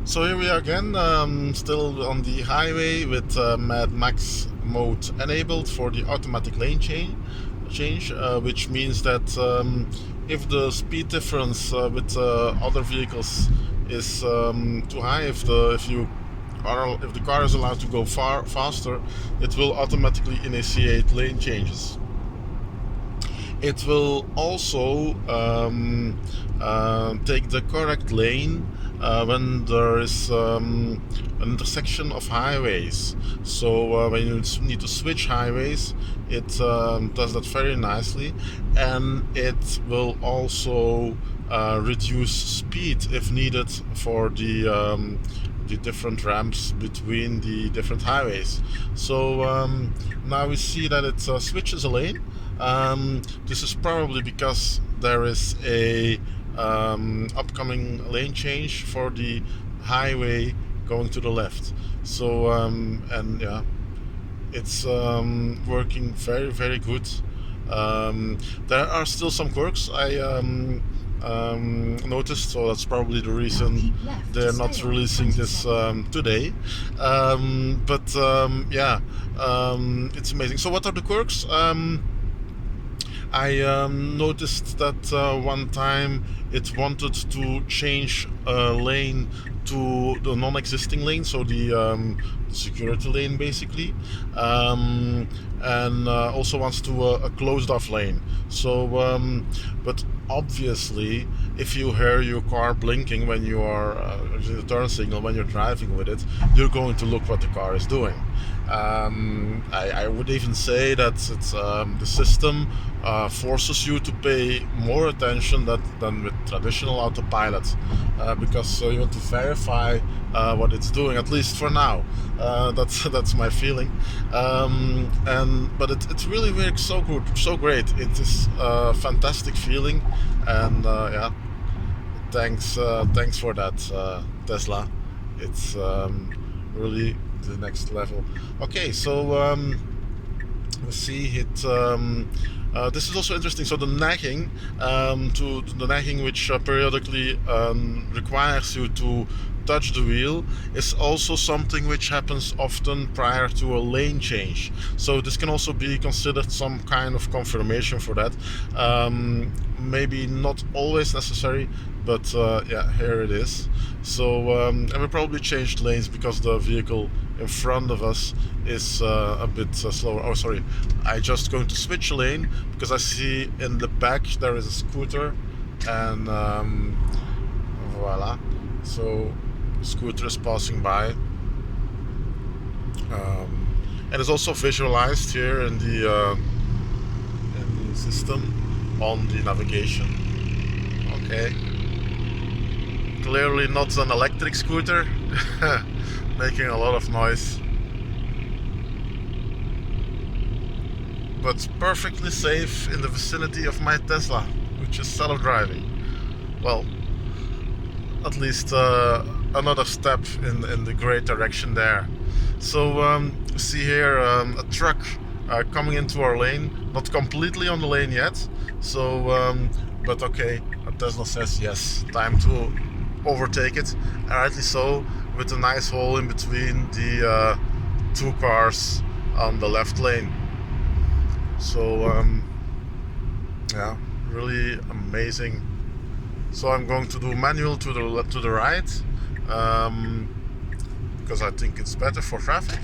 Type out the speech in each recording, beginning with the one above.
So here we are again, still on the highway with Mad Max mode enabled for the automatic lane change, which means that if the speed difference with other vehicles is too high, if the car is allowed to go faster, it will automatically initiate lane changes. It will also take the correct lane when there is an intersection of highways. So when you need to switch highways, it does that very nicely, and it will also reduce speed if needed for the different ramps between the different highways. So now we see that it switches a lane. This is probably because there is a upcoming lane change for the highway going to the left. So and yeah, it's working very, very good. There are still some quirks I noticed, so that's probably the reason they're not releasing this today. But yeah, it's amazing. So what are the quirks? I noticed that one time it wanted to change a lane to the non-existing lane, so the security lane basically, and also wants to a closed-off lane. So, but obviously, if you hear your car blinking when you are the turn signal when you're driving with it, you're going to look what the car is doing. I would even say that it's, the system forces you to pay more attention than with traditional autopilot, because you want to verify what it's doing, at least for now. That's my feeling. But it really works so good, so great. It is a fantastic feeling, and yeah, thanks for that, Tesla. It's really the next level. Okay, so let's see it. This is also interesting. So the nagging, the nagging, which periodically requires you to touch the wheel, is also something which happens often prior to a lane change. So this can also be considered some kind of confirmation for that. Maybe not always necessary, but yeah, here it is. So and we probably changed lanes because the vehicle in front of us is a bit slower. Oh, sorry, I just going to switch lane because I see in the back there is a scooter, and voila. So the scooter is passing by, and it's also visualized here in the system on the navigation. Okay. Clearly not an electric scooter, making a lot of noise, but perfectly safe in the vicinity of my Tesla, which is self-driving. Well, at least another step in the great direction there. So see here a truck coming into our lane, not completely on the lane yet. So, but okay, Tesla says yes, time to overtake it, and rightly so, with a nice hole in between the two cars on the left lane. So yeah, really amazing. So I'm going to do manual to the right, because I think it's better for traffic.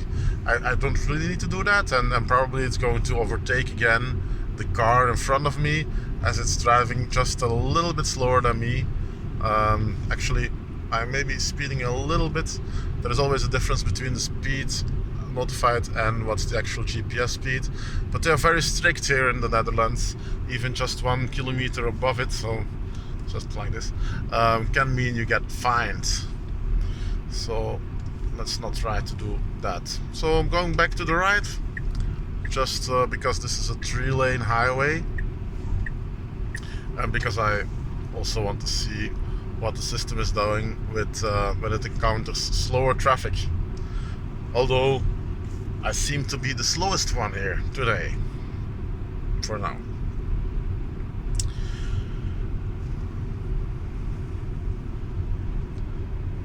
I don't really need to do that, and probably it's going to overtake again the car in front of me as it's driving just a little bit slower than me. Actually, I may be speeding a little bit. There is always a difference between the speed notified and what's the actual GPS speed, but they are very strict here in the Netherlands. Even just 1 kilometer above it, so just like this, can mean you get fined. So let's not try to do that. So I'm going back to the right, just because this is a 3-lane highway, and because I also want to see what the system is doing with when it encounters slower traffic. Although I seem to be the slowest one here today, for now.